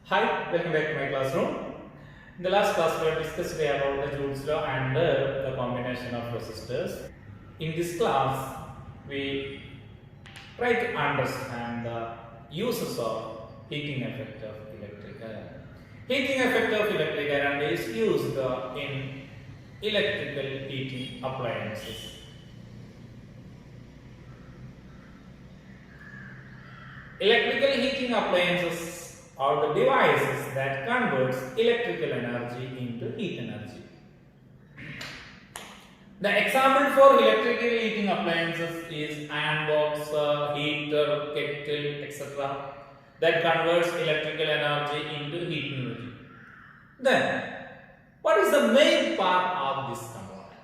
Hi, welcome back to my classroom. In the last class, we have discussed about the Joule's law and the combination of resistors. In this class, we try to understand the uses of heating effect of electric current. Heating effect of electric current is used in electrical heating appliances. Electrical heating appliances are the devices that converts electrical energy into heat energy. The example for electrical heating appliances is iron box, heater, kettle, etc. that converts electrical energy into heat energy. Then, what is the main part of this component?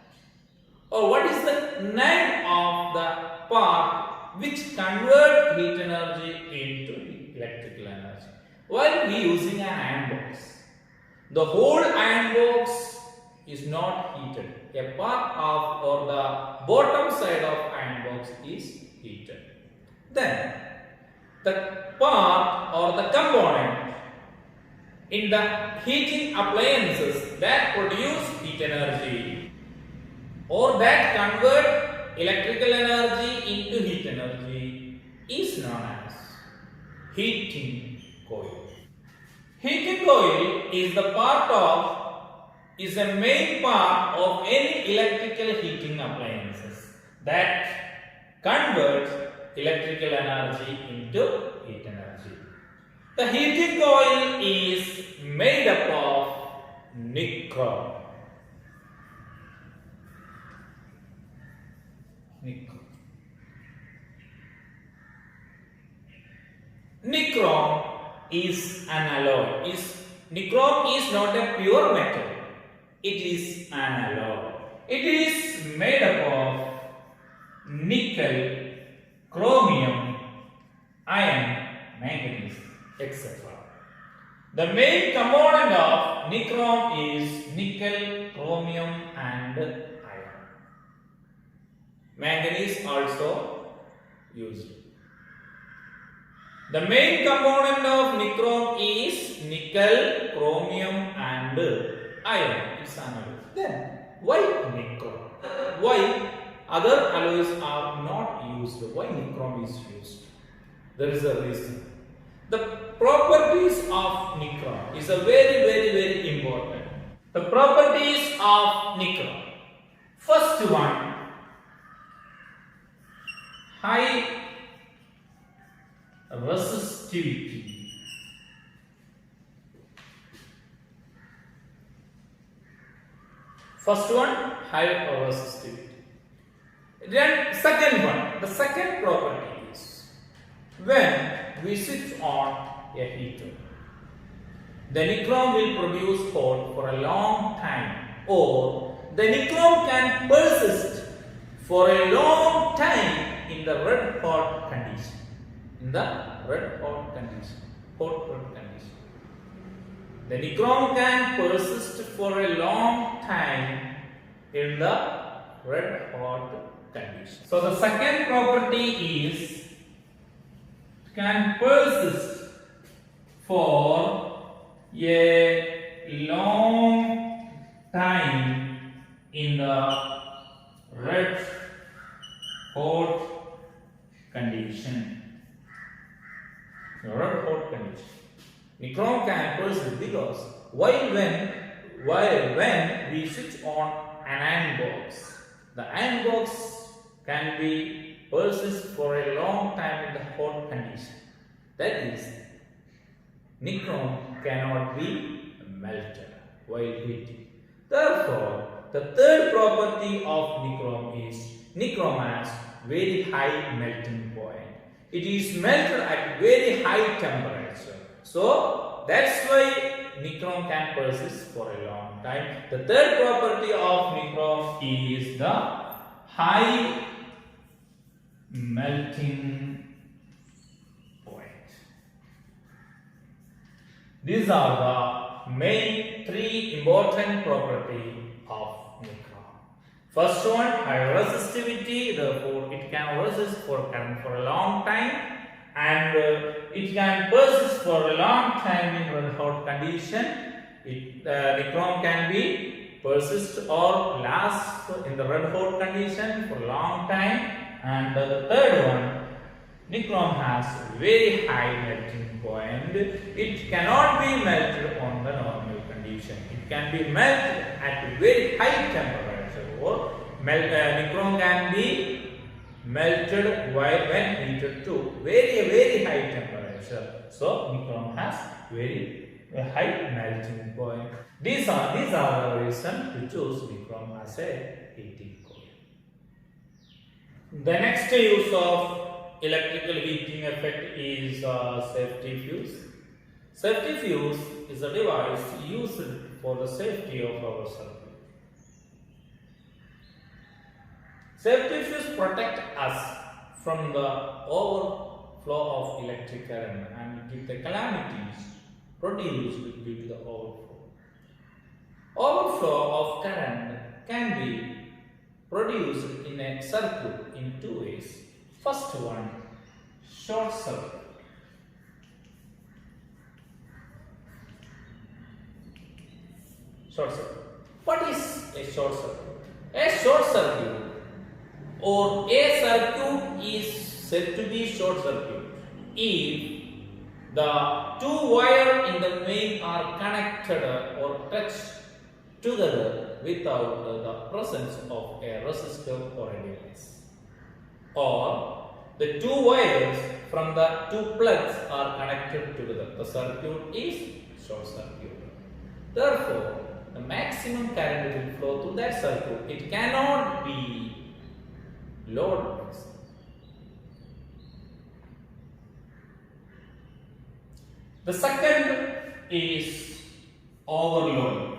Or what is the name of the part which convert heat energy into electrical energy? While we using an iron box, the whole iron box is not heated. A part of or the bottom side of iron box is heated. Then the part or the component in the heating appliances that produce heat energy or that convert electrical energy into heat energy is known as heating coil. Heating coil is a main part of any electrical heating appliances that converts electrical energy into heat energy. The heating coil is made up of nickel. Nichrome is an alloy. Nichrome is not a pure metal. It is an alloy. It is made up of nickel, chromium, iron, manganese, etc. The main component of nichrome is nickel, chromium and iron. Manganese also used. The main component of nichrome is nickel, chromium and iron. It's an alloy. Then why nichrome? Why other alloys are not used? Why nichrome is used? There is a reason. The properties of nichrome is a very important. The properties of nichrome. First one, high resistivity. First one, high resistivity. Then second one, the second property is when we switch on a heater, the nichrome will produce hot for a long time, or the nichrome can persist for a long time in the red hot condition. In the red hot condition, the nichrome can persist for a long time in the red hot condition. So the second property is can persist for a long time in the red hot condition. Red hot condition. Nichrome can persist because when we switch on an iron box, the iron box can be persist for a long time in the hot condition. That is, nichrome cannot be melted while heating. Therefore, the third property of nichrome is nichrome has very high melting point. It is melted at very high temperature. So that's why nichrome can persist for a long time. The third property of nichrome is the high melting point. These are the main three important properties of nichrome. First one, high resistivity, therefore it can resist for current for a long time. and it can persist for a long time in red hot condition. Nichrome can be persist or last in the red hot condition for a long time. And the third one, nichrome has very high melting point. It cannot be melted on the normal condition. It can be melted at very high temperature, or nichrome can be melted when heated to very high temperature. So nichrome has very high melting point. These are the reasons to choose nichrome as a heating coil. The next use of electrical heating effect is safety fuse. Safety fuse is a device used for the safety of our circuit. Safety fuse protect us from the overflow of electric current and give the calamities produced due to the overflow. Overflow of current can be produced in a circuit in two ways. First one, short circuit. Short circuit. What is a short circuit? A short circuit or a circuit is said to be short circuit if the two wires in the main are connected or touched together without the presence of a resistor or a device, or the two wires from the two plugs are connected together. The circuit is short circuit. Therefore, the maximum current will flow through that circuit. It cannot be load. The second is overload.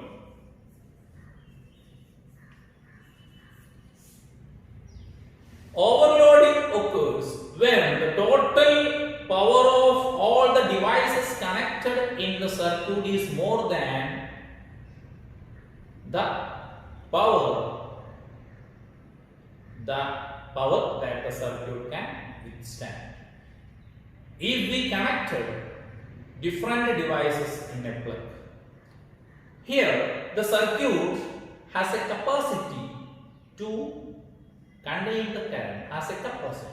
Overloading occurs when the total power of all the devices connected in the circuit is more than the power that the circuit can withstand. If we connected different devices in a plug, here the circuit has a capacity to contain the current, has a capacity.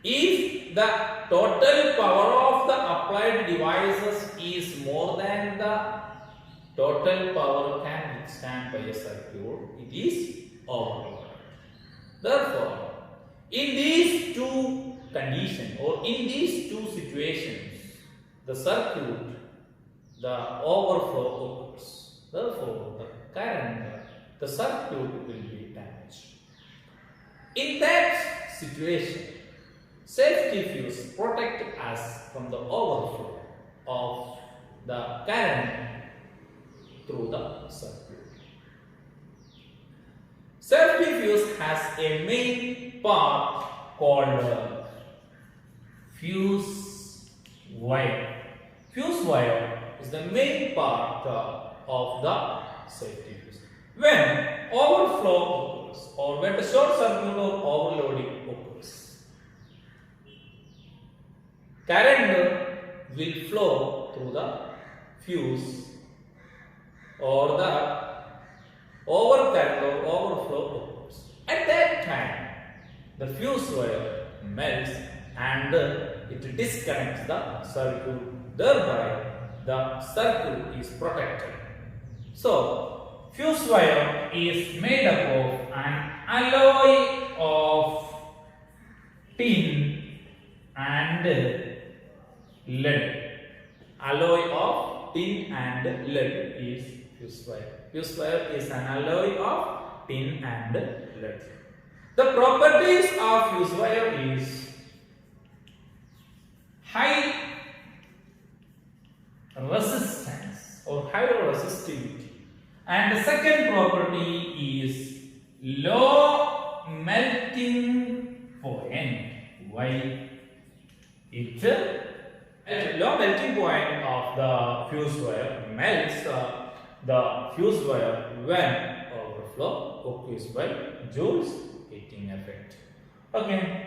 If the total power of the applied devices is more than the total power can withstand by a circuit, it is overloaded. Therefore, in these two conditions or in these two situations, the circuit, the overflow occurs. Therefore, the current, the circuit will be damaged. In that situation, safety fuse protect us from the overflow of the current through the circuit. Safety fuse has a main part called fuse wire. Fuse wire is the main part of the safety fuse. When overflow occurs or when the short circuit or overloading occurs, current will flow through the fuse or the overcurrent or overflow occurs. At that time, the fuse wire melts and it disconnects the circuit. Thereby, the circuit is protected. So, fuse wire is made up of an alloy of tin and lead. Alloy of tin and lead is fuse wire. Fuse wire is an alloy of tin and lead. The properties of fuse wire is high resistance or high resistivity, and the second property is low melting point. Why? It low melting point of the fuse wire melts the fuse wire when overflow occurs by Joule's heating effect. Okay.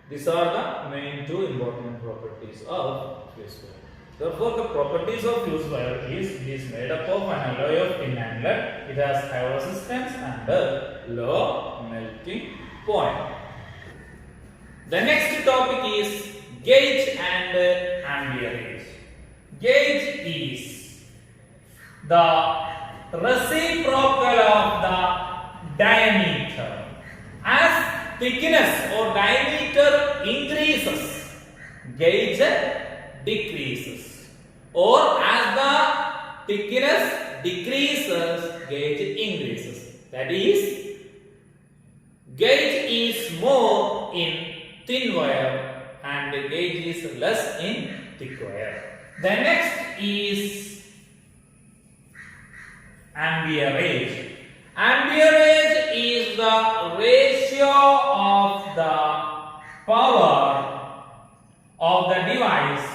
These are the main two important properties of fuse wire. Therefore, the properties of fuse wire is it is made up of an alloy of tin and lead. It has high resistance and a low melting point. The next topic is gauge and amperage. Gauge is the reciprocal of the diameter. As thickness or diameter increases, gauge decreases, or as the thickness decreases, gauge increases. That is, gauge is more in thin wire and gauge is less in thick wire. The next is amperage. Amperage is the ratio of the power of the device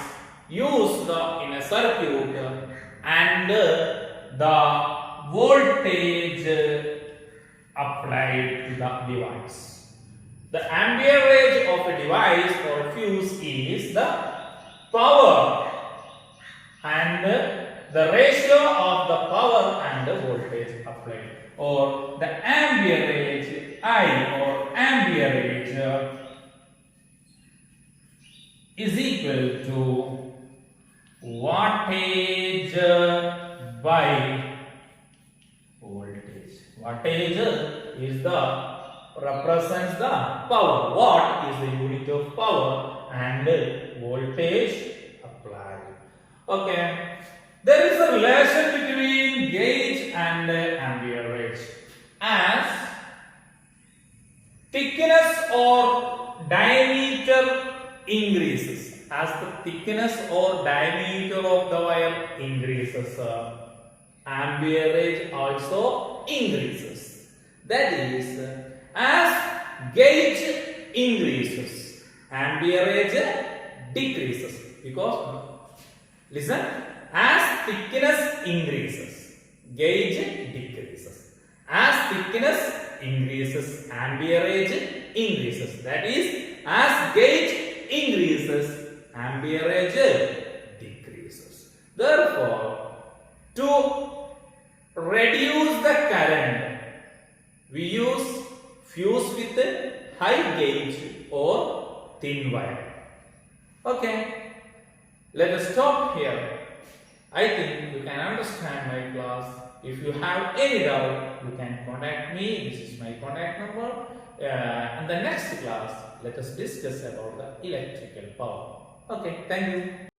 used in a circuit and the voltage applied to the device. The amperage of a device or a fuse is the power and the ratio of the power and the voltage applied, or the amperage I or amperage is equal to wattage by voltage. Wattage is the represents the power. Watt is the unit of power and voltage applied. Okay. There is a relation between gauge and amperage. As thickness or diameter increases, as the thickness or diameter of the wire increases, amperage also increases. That is, as gauge increases, amperage decreases. Because, listen, as thickness increases, gauge decreases. As thickness increases, amperage increases. That is, as gauge increases, amperage decreases. Therefore, to reduce the current, we use fuse with high gauge or thin wire. Okay, let us stop here. I think you can understand my class. If you have any doubt, you can contact me. This is my contact number. In the next class, let us discuss about the electrical power. Okay, thank you.